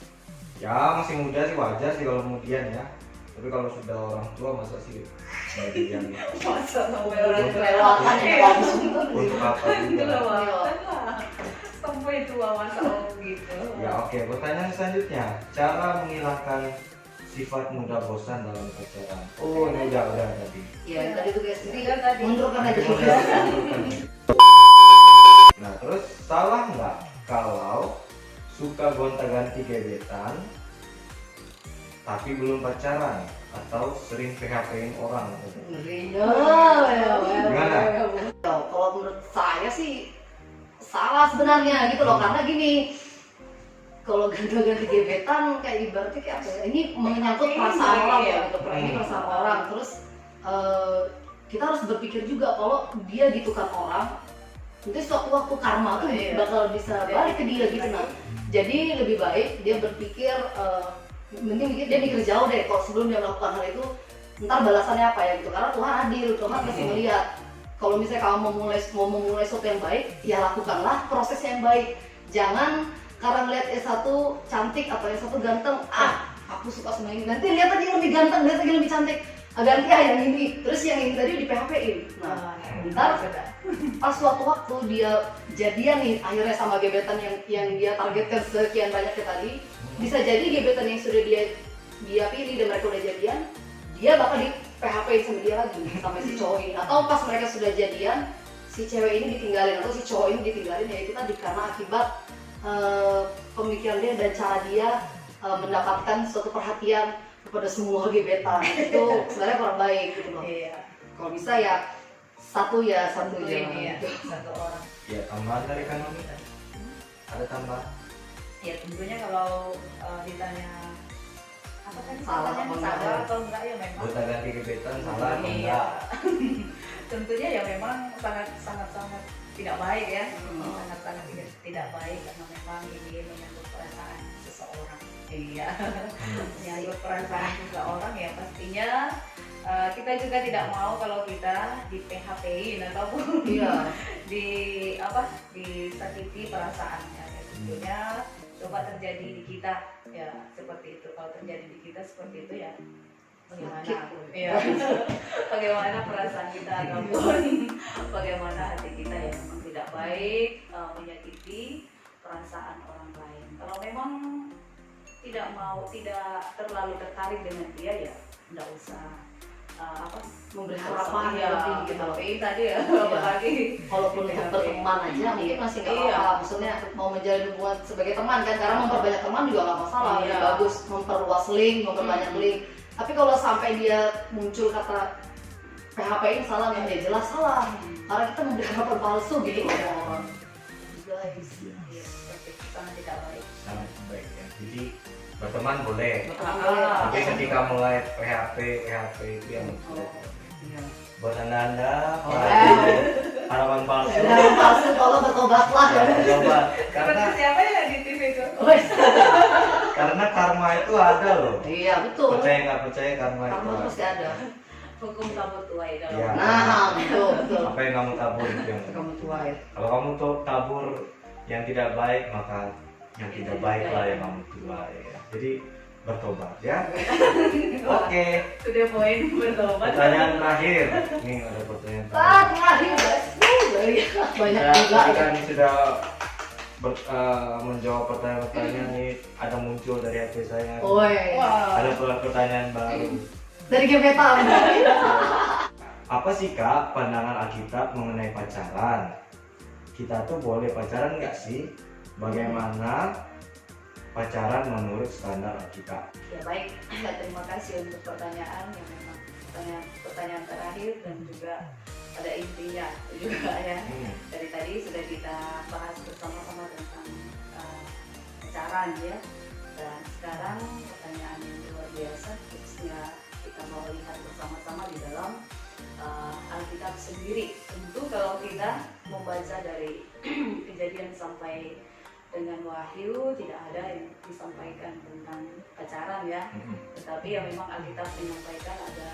Ya masih muda sih wajar sih kalau kemudian ya. Tapi kalau sudah orang tua masa sih kemudian Masa sampai orang kelewatan ya. untuk apa juga. Kelewatan lah. Sampai tua masa gitu. Ya oke, pertanyaan selanjutnya, cara menghilangkan sifat mudah bosan dalam pacaran. Oh ini udah tadi. Ya tadi tuh guys, jadi Tadi. mundurkan aja. Nah terus salah nggak kalau suka gonta-ganti gebetan tapi belum pacaran atau sering PHP-in orang? Gimana? Kalau menurut saya sih salah sebenarnya gitu loh, karena gini, kalau ganti gebetan kayak ibaratnya kayak apa ya, ini menyangkut perasaan orang ya gitu, ini perasaan orang. Terus kita harus berpikir juga kalau dia gitukan orang, nanti suatu waktu karma tuh bakal bisa balik ke dia gitu. Nah jadi lebih baik dia berpikir mending dia mikir jauh deh kalau sebelum dia melakukan hal itu, ntar balasannya apa ya gitu, karena Tuhan adil, Tuhan pasti melihat. Kalau misalnya kamu mau memulai sesuatu yang baik, ya lakukanlah prosesnya yang baik. Jangan karena lihat S1 cantik atau S1 ganteng, aku suka sama ini, nanti lihat aja yang lebih ganteng, lihat aja yang lebih cantik, ganti yang ini, terus yang ini tadi di PHP-in. Nah, ntar pas waktu dia jadian nih akhirnya sama gebetan yang dia targetkan sekian banyaknya tadi, bisa jadi gebetan yang sudah dia pilih dan mereka udah jadian, dia bakal di PHP sama dia lagi sama si cowok ini. Atau pas mereka sudah jadian, si cewek ini ditinggalin atau si cowok ini ditinggalin, ya itu tadi karena akibat pemikiran dia dan cara dia mendapatkan suatu perhatian kepada semua gebetan. Itu sebenarnya kurang baik gitu loh. Kalau bisa ya satu ini ya, gitu. satu orang. Ya tambahan dari Kanoni ada tambahan? Ya tentunya kalau ditanya apa tadi Salah apa enggak? salah atau enggak ya memang. Gonta-ganti gebetan salah atau Iya. enggak? Tentunya ya memang sangat tidak baik ya. Sangat tidak baik karena memang ini menyangkut perasaan seseorang. seseorang. Iya. Hmm. Menyangkut perasaan seseorang ya pastinya kita juga tidak mau kalau kita di PHP-in ataupun Iya. disakiti perasaannya. Ya, tentunya coba terjadi di kita ya seperti itu. Kalau terjadi di kita seperti itu ya bagaimana? Sakit. Ya, bagaimana perasaan kita ataupun bagaimana hati kita yang memang tidak baik menyakiti perasaan orang lain. Kalau memang tidak terlalu tertarik dengan dia ya tidak usah Memberi harapan harapan ya lebih gitu loh. PHP tadi ya Iya. apalagi Walaupun untuk PHP. berteman aja mungkin masih nggak Iya. apa-apa. Maksudnya mau menjalin hubungan sebagai teman kan, karena memperbanyak teman juga nggak masalah. Iya. Lebih bagus memperluas link, memperbanyak link. Tapi kalau sampai dia muncul kata PHP ini salah, yang dia jelas salah. Karena kita memberi harapan palsu gitu loh sama orang. Guys. Iya, seperti itu sangat tidak baik. Sangat baik ya. Jadi berteman boleh, Berteman Ah. boleh. tapi ketika mulai PHP itu yang Oh. Iya. buat anda Oh. harapan palsu. Harapan palsu, kalau bertobatlah. Coba karena Seperti siapa ya di TV itu? Wes. karena karma itu ada loh. Iya betul. Percaya nggak percaya karma itu Karma ada. pasti ada. Hukum tabur tuai dalam. Iya. Nah, betul betul. Apa yang kamu tabur itu yang Kamu tuai. kalau kamu tuh tabur yang tidak baik maka yang tidak baik lah yang kamu tuai ya. Jadi bertobat ya. Oke. Sudah poin bertobat. Pertanyaan terakhir. Nih ada pertanyaan Ah, terakhir. terakhir guys. Banyak Ya, juga kita ya. kan sudah menjawab pertanyaan-pertanyaan ini ada muncul dari HP saya. Woi. Wah. Ada pula pertanyaan baru. Dari gebetan. Apa sih Kak pandangan Alkitab mengenai pacaran? Kita tuh boleh pacaran nggak sih? Bagaimana pacaran menurut standar Alkitab? Ya baik, terima kasih untuk pertanyaan yang memang pertanyaan terakhir dan juga pada intinya juga ya. Dari tadi sudah kita bahas bersama-sama tentang pacaran ya. Dan sekarang pertanyaan yang luar biasa khususnya kita mau lihat bersama-sama di dalam Alkitab sendiri. Tentu kalau kita membaca dari Kejadian sampai dengan Wahyu tidak ada yang disampaikan tentang pacaran ya. Tetapi yang memang Alkitab menyampaikan ada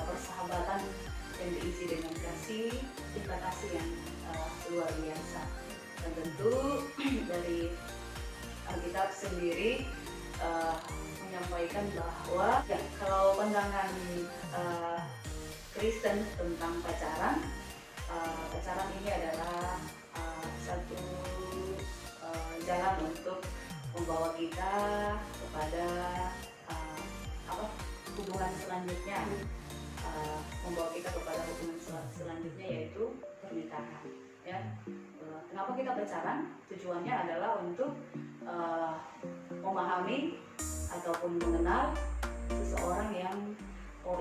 persahabatan yang diisi dengan kasih, cinta kasih yang luar biasa. Dan tentu dari Alkitab sendiri menyampaikan bahwa ya, kalau pandangan Kristen tentang pacaran, pacaran ini adalah satu jalan untuk membawa kita kepada hubungan selanjutnya, membawa kita kepada hubungan selanjutnya yaitu pernikahan. Ya, kenapa kita pacaran? Tujuannya adalah untuk memahami ataupun mengenal seseorang yang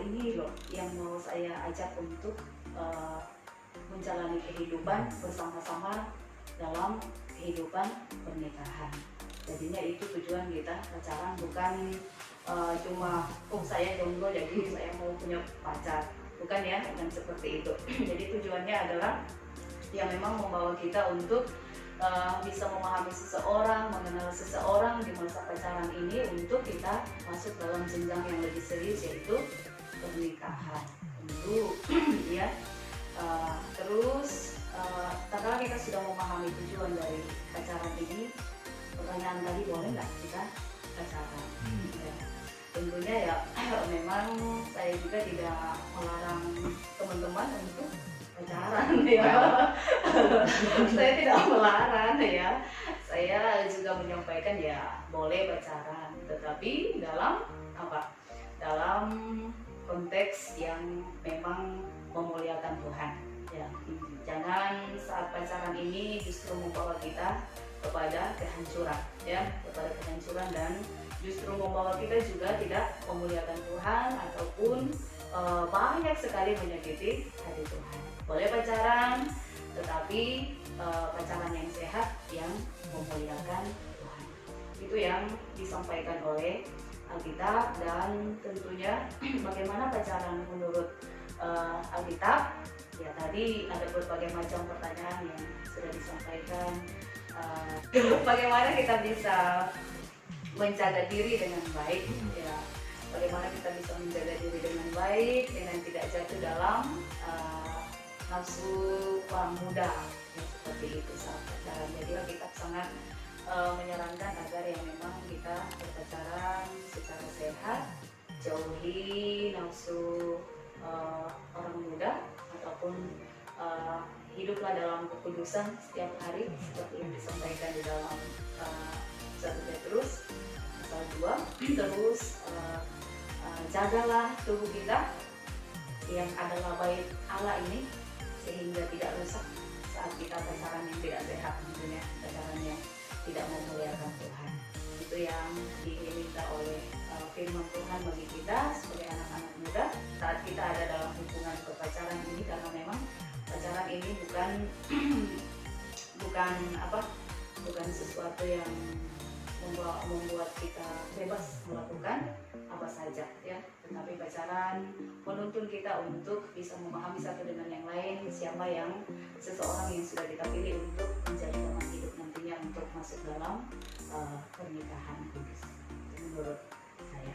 ini loh yang mau saya ajak untuk menjalani kehidupan bersama-sama dalam kehidupan pernikahan. Jadinya itu tujuan kita pacaran, bukan cuma saya jomblo jadi saya mau punya pacar, bukan ya, bukan seperti itu. Jadi tujuannya adalah yang memang membawa kita untuk bisa memahami seseorang, mengenal seseorang di masa pacaran ini untuk kita masuk dalam jenjang yang lebih serius yaitu pernikahan. Tentu ya. Terus setelah kita sudah memahami tujuan dari pacaran ini, pertanyaan tadi boleh nggak kita pacaran? Ya. Tentunya ya memang saya juga tidak melarang teman-teman untuk pacaran ya. Saya tidak melarang ya. Saya juga menyampaikan ya boleh pacaran, tetapi dalam apa? Dalam konteks yang memang memuliakan Tuhan. Ya, jangan saat pacaran ini justru membawa kita kepada kehancuran, ya, kepada kehancuran dan justru membawa kita juga tidak memuliakan Tuhan ataupun banyak sekali menyakiti hati Tuhan. Boleh pacaran, tetapi pacaran yang sehat yang memuliakan Tuhan. Itu yang disampaikan oleh Alkitab. Dan tentunya bagaimana pacaran menurut Alkitab? Ya tadi ada berbagai macam pertanyaan yang sudah disampaikan. Bagaimana kita bisa menjaga diri dengan baik ya. Bagaimana kita bisa menjaga diri dengan baik dengan tidak jatuh dalam nafsu orang muda ya, seperti itu saat pacaran. Jadi kita sangat menyarankan agar yang memang kita berpacaran secara sehat, jauhi nafsu orang muda ataupun hiduplah dalam kekudusan setiap hari seperti yang disampaikan di dalam 1 Petrus pasal 2. Terus jagalah tubuh kita yang adalah bait Allah ini sehingga tidak rusak saat kita pacaran yang tidak sehat, tentunya pacaran yang tidak memuliakan Tuhan. Itu yang diminta oleh firman Tuhan bagi kita sebagai anak-anak muda saat kita ada dalam hubungan berpacaran ini, karena memang pacaran ini bukan sesuatu yang membuat kita bebas melakukan apa saja ya, tetapi pacaran menuntun kita untuk bisa memahami satu dengan yang lain siapa yang seseorang yang sudah kita pilih untuk menjadi teman hidup nantinya untuk masuk dalam pernikahan kudus. Itu menurut saya.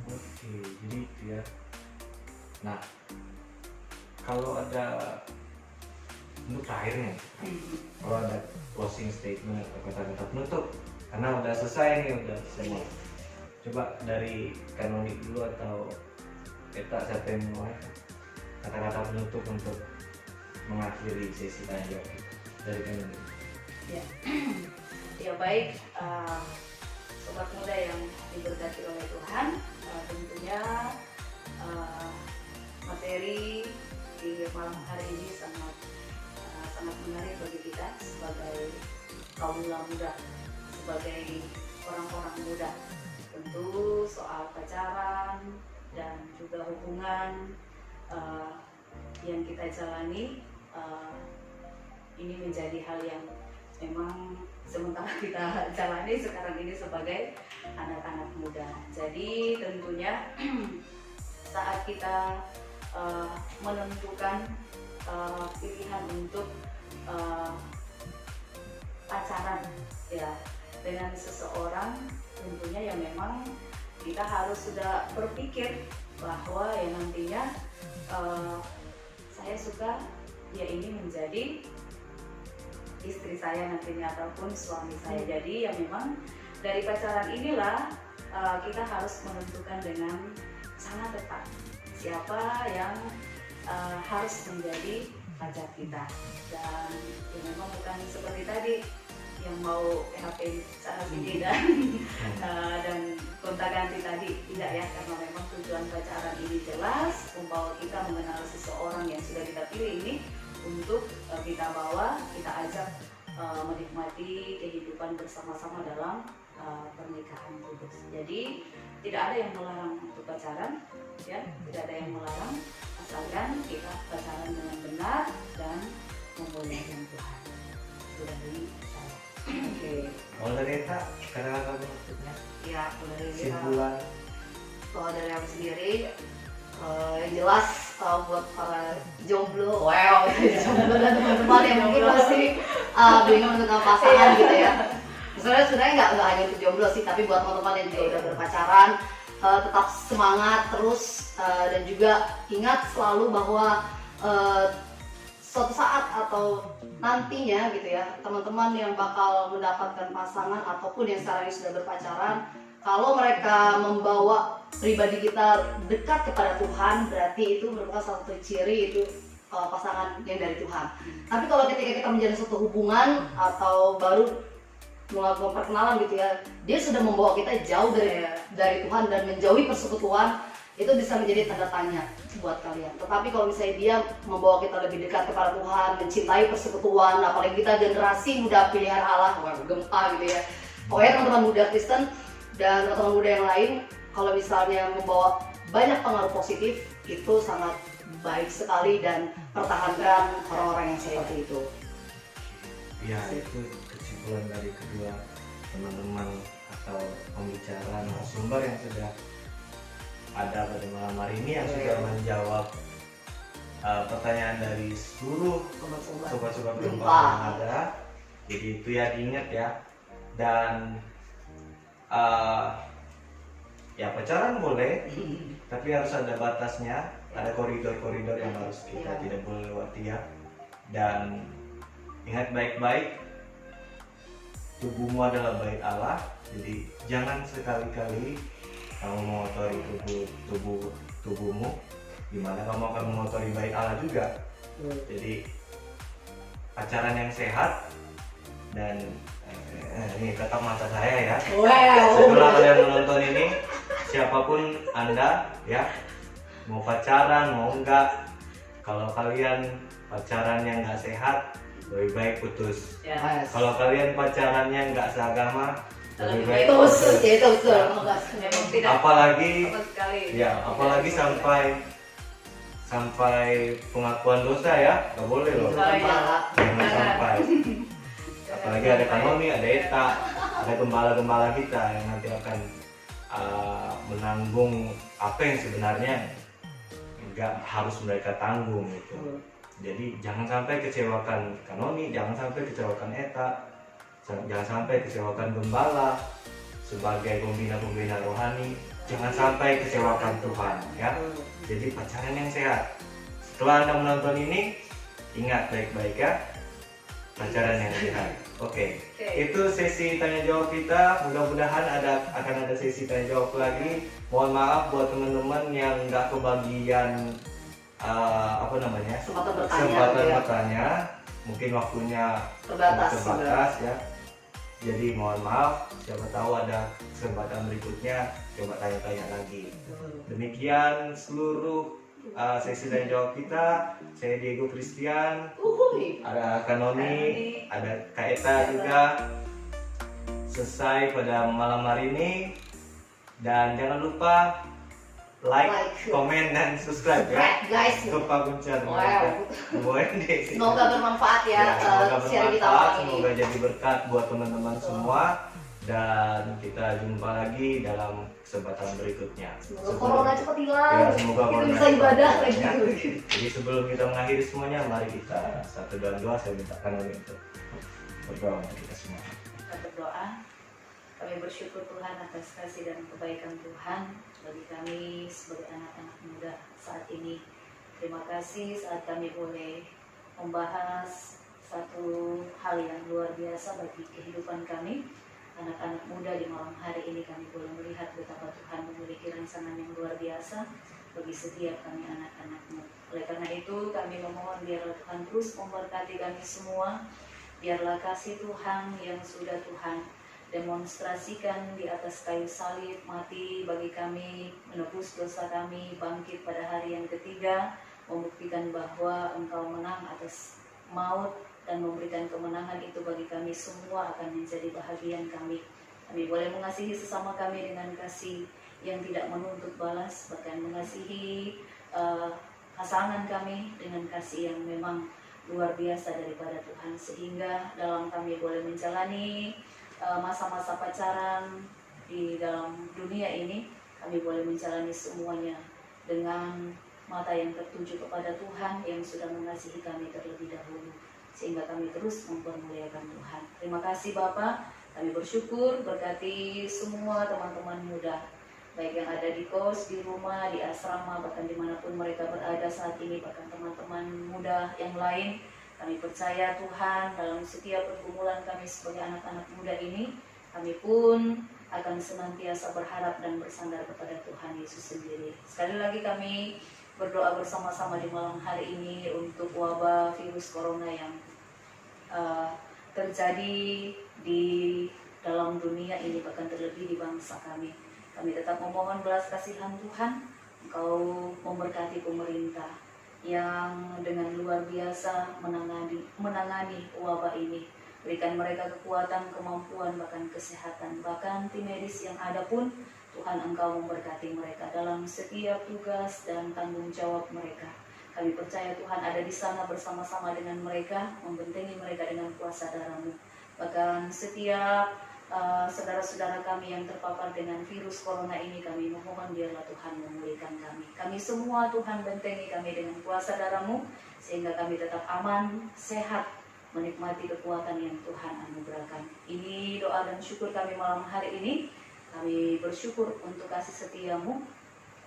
Oke, jadi itu ya. Nah, kalau ada untuk terakhirnya, kalau ada closing statement atau kata-kata penutup, karena udah selesai nih, udah semua. Coba dari Kanonik dulu atau Eta, siapa yang mau kata-kata penutup untuk mengakhiri sesi tanya jawab kita dari Kanonik? Ya, ya baik, sobat muda yang diberkati oleh Tuhan, tentunya materi di malam hari ini sangat menarik bagi kita sebagai kaum muda, sebagai orang-orang muda. Tentu soal pacaran dan juga hubungan yang kita jalani ini menjadi hal yang memang sementara kita jalani sekarang ini sebagai anak-anak muda. Jadi tentunya saat kita menentukan pilihan untuk pacaran ya dengan seseorang, tentunya yang memang kita harus sudah berpikir bahwa ya nantinya saya suka dia ini menjadi istri saya nantinya ataupun suami saya. Jadi ya memang dari pacaran inilah kita harus menentukan dengan sangat tepat siapa yang harus menjadi pacar kita. Dan ya memang bukan seperti tadi yang mau PHP sana sini dan gonta-ganti tadi, tidak ya, karena memang tujuan pacaran ini jelas membawa kita mengenal seseorang yang sudah kita pilih ini untuk kita bawa, kita ajak menikmati kehidupan bersama-sama dalam pernikahan kudus. Jadi tidak ada yang melarang untuk pacaran ya, tidak ada yang melarang asalkan kita pacaran dengan benar dan memuliakan Tuhan. Sudah dari saya. Oke. Kalau dari Eta, kata-kata penutupnya? Ya, kalau dari Simpulan. Kalau dari aku sendiri, yang jelas buat para jomblo, wow, jomblo dan teman-teman yang mungkin masih bingung tentang pasangan gitu ya. Sebenarnya nggak hanya untuk jomblo sih, tapi buat teman-teman yang juga udah berpacaran, tetap semangat terus dan juga ingat selalu bahwa suatu saat atau nantinya gitu ya, teman-teman yang bakal mendapatkan pasangan ataupun yang sekarang ini sudah berpacaran, kalau mereka membawa pribadi kita dekat kepada Tuhan, berarti itu merupakan satu ciri itu pasangan yang dari Tuhan. Tapi kalau ketika kita menjalin suatu hubungan atau baru melakukan perkenalan gitu ya, dia sudah membawa kita jauh dari Tuhan dan menjauhi persekutuan, itu bisa menjadi tanda tanya buat kalian. Tetapi kalau misalnya dia membawa kita lebih dekat kepada Tuhan, mencintai persekutuan, apalagi kita generasi muda pilihan Allah, gempa gitu ya. Pokoknya teman-teman muda Kristen dan teman-teman muda yang lain, kalau misalnya membawa banyak pengaruh positif, itu sangat baik sekali dan pertahankan orang-orang yang seperti itu. Ya, itu kesimpulan dari kedua teman-teman atau pembicara narasumber yang sudah ada pada malam hari ini, yang sudah menjawab pertanyaan dari seluruh sobat-sobat gempa yang ada. Jadi itu ya, diingat ya. Dan Ya pacaran boleh, tapi harus ada batasnya, ada koridor-koridor yang harus kita tidak boleh lewati ya. Dan ingat baik-baik, tubuhmu adalah bait Allah, jadi jangan sekali-kali kamu mengotori tubuhmu, dimana kamu akan mengotori bait Allah juga. Jadi pacaran yang sehat dan ini tetap mata saya ya. Setelah kalian menonton ini, siapapun Anda ya, mau pacaran mau enggak, kalau kalian pacaran yang enggak sehat, lebih baik putus. Kalau kalian pacarannya enggak seagama, lebih baik putus. Itu betul. Memang tidak Apalagi sama sekali. ya, apalagi sampai pengakuan dosa ya, nggak boleh loh. Jangan sampai. Apalagi ada kanoni, ada eta, ada gembala-gembala kita yang nanti akan menanggung apa yang sebenarnya nggak harus mereka tanggung gitu. Jadi jangan sampai kecewakan kanoni, jangan sampai kecewakan eta, jangan sampai kecewakan gembala sebagai pembina-pembina rohani, jangan sampai kecewakan Tuhan ya. Jadi pacaran yang sehat. Setelah Anda menonton ini, ingat baik-baik ya, pacaran yang sehat. Oke. Itu sesi tanya jawab kita. Mudah-mudahan akan ada sesi tanya jawab lagi. Mohon maaf buat teman-teman yang nggak kebagian kesempatan bertanya. Mungkin waktunya terbatas ya. Jadi mohon maaf, siapa tahu ada kesempatan berikutnya coba tanya-tanya lagi. Demikian seluruh sesi tanya jawab kita. Saya Diego Christian, ada Kanoni, ada Kak Eta juga. Selesai pada malam hari ini, dan jangan lupa like, komen, dan subscribe ya guys. untuk Pak Guncan. Semoga bermanfaat ya, semoga share kita bermanfaat, ini. semoga jadi berkat buat teman-teman semua, dan kita jumpa lagi dalam kesempatan berikutnya. Semoga corona cepat hilang. Ya, semoga kita corona bisa cepat ibadah hilang, lagi. ya. Jadi sebelum kita mengakhiri semuanya, mari kita satu dan dua, saya mintakan untuk berdoa untuk kita semua. Kita berdoa. Kami bersyukur Tuhan atas kasih dan kebaikan Tuhan bagi kami sebagai anak-anak muda saat ini. Terima kasih saat kami boleh membahas satu hal yang luar biasa bagi kehidupan kami. Anak-anak muda di malam hari ini kami boleh melihat betapa Tuhan memiliki rancangan yang luar biasa bagi setiap kami anak-anak-Mu. Oleh karena itu kami memohon biarlah Tuhan terus memberkati kami semua. Biarlah kasih Tuhan yang sudah Tuhan demonstrasikan di atas kayu salib, mati bagi kami, menebus dosa kami, bangkit pada hari yang ketiga, membuktikan bahwa Engkau menang atas maut dan memberikan kemenangan itu bagi kami semua akan menjadi bahagian kami. Kami boleh mengasihi sesama kami dengan kasih yang tidak menuntut balas, bahkan mengasihi pasangan kami dengan kasih yang memang luar biasa daripada Tuhan, sehingga dalam kami boleh menjalani masa-masa pacaran di dalam dunia ini, kami boleh menjalani semuanya dengan mata yang tertuju kepada Tuhan yang sudah mengasihi kami terlebih dahulu, sehingga kami terus mempermuliakan Tuhan. Terima kasih Bapa, kami bersyukur, berkati semua teman-teman muda, baik yang ada di kos, di rumah, di asrama, bahkan dimanapun mereka berada saat ini, bahkan teman-teman muda yang lain. Kami percaya Tuhan dalam setiap pergumulan kami sebagai anak-anak muda ini, kami pun akan senantiasa berharap dan bersandar kepada Tuhan Yesus sendiri. Sekali lagi kami berdoa bersama-sama di malam hari ini untuk wabah virus corona yang terjadi di dalam dunia ini, bahkan terlebih di bangsa kami. Kami tetap memohon belas kasihan Tuhan, Engkau memberkati pemerintah yang dengan luar biasa menangani wabah ini. Berikan mereka kekuatan, kemampuan, bahkan kesehatan, bahkan tim medis yang ada pun Tuhan Engkau memberkati mereka dalam setiap tugas dan tanggung jawab mereka. Kami percaya Tuhan ada di sana bersama-sama dengan mereka, membentengi mereka dengan kuasa darah-Mu. Bahkan setiap saudara-saudara kami yang terpapar dengan virus corona ini, kami mohon biarlah Tuhan memulihkan kami. Kami semua Tuhan bentengi kami dengan kuasa darah-Mu, sehingga kami tetap aman, sehat, menikmati kekuatan yang Tuhan anugerahkan. Ini doa dan syukur kami malam hari ini. Kami bersyukur untuk kasih setiamu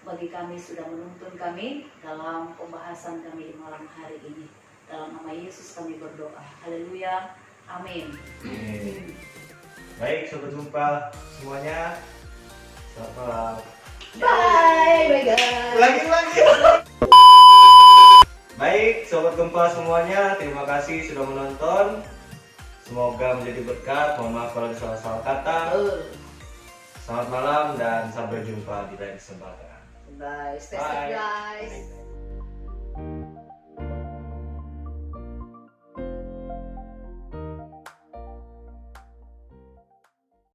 bagi kami sudah menuntun kami dalam pembahasan kami di malam hari ini. Dalam nama Yesus kami berdoa. Haleluya. Amin. Amin. Baik, sampai jumpa semuanya. Selamat malam. Bye, bye guys. Lagi. Baik, sobat gempa semuanya, terima kasih sudah menonton. Semoga menjadi berkat. Mohon maaf kalau ada salah-salah kata. Selamat malam dan sampai jumpa di lain kesempatan. Bye, stay Bye. safe guys.